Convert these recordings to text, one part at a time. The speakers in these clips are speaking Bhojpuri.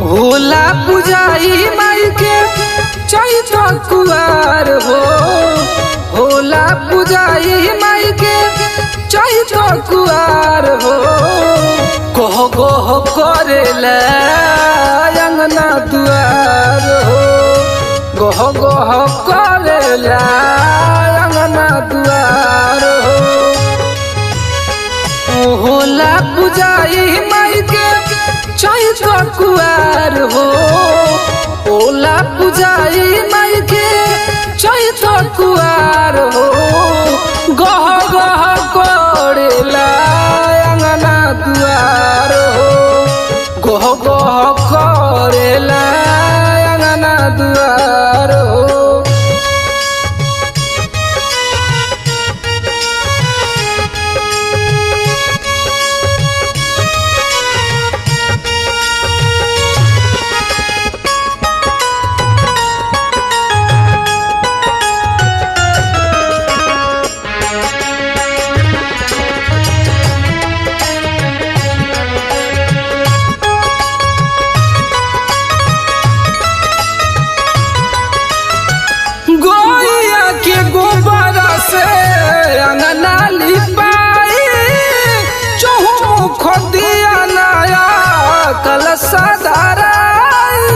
होला पुजाई माई के चैत कुआर हो। होला पुजाई माई के चैत कुआर हो। गोह गोह करेला अंगना दुआर हो। गोह गोह करेला अंगना दुआर हो। होला पुजाई माई के चैत कुआर हो। होला पुजाई माई के चैत कुआर हो। गह गह करेला अंगना दुआर हो। गह गह करेला अंगना दुआर हो। अंगना लिपाई चौमुख दिया नया कलशा धराई।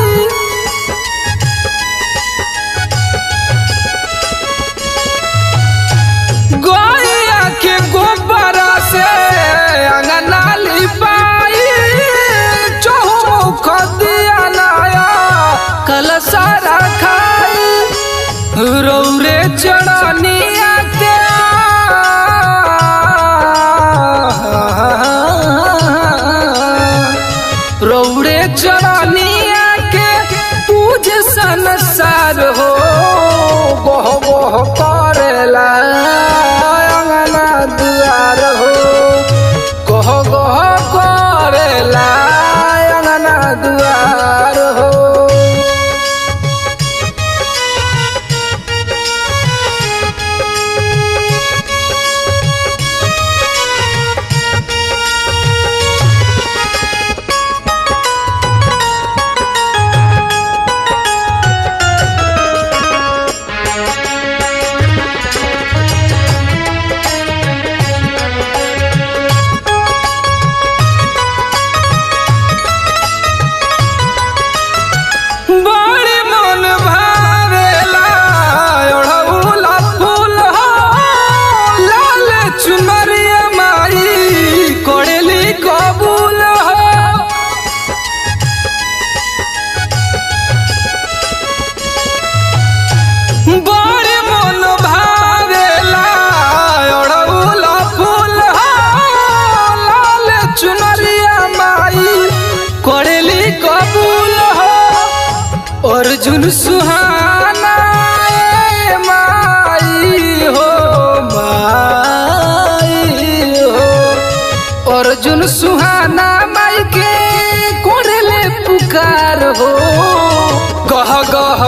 गैया के गोबर से अंगना लिपाई चौमुख दिया नया कलशा रखाई। रौरे चढ़निया के रौरे चढ़निया के पूज संसार हो। गोह गोह करेला अंगना दुआर हो। गोह गोह करेला अंगना दुआर हो। बड़े मन भावेला अड़हुल फूल हो। लाल चुनरिया माई करेली कबूल हो। अर्जुन सुहाना माई हो। माई हो अर्जुन सुहाना माई के करेले पुकार हो। गह गह